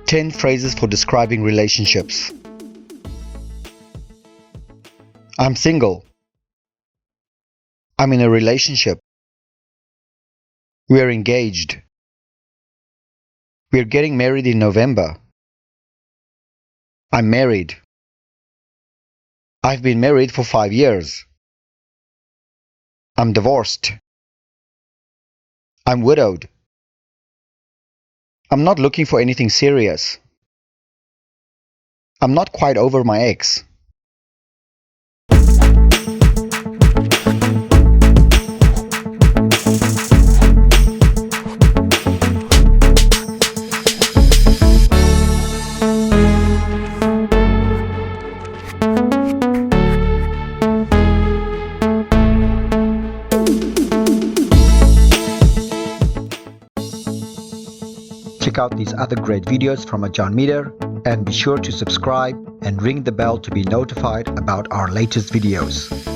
10 phrases for describing relationships. I'm single. I'm in a relationship. We're engaged. We're getting married in November. I'm married. I've been married for 5 years. I'm divorced. I'm widowed. I'm not looking for anything serious. I'm not quite over my ex. Check out these other great videos from Ajarn Mieder and be sure to subscribe and ring the bell to be notified about our latest videos.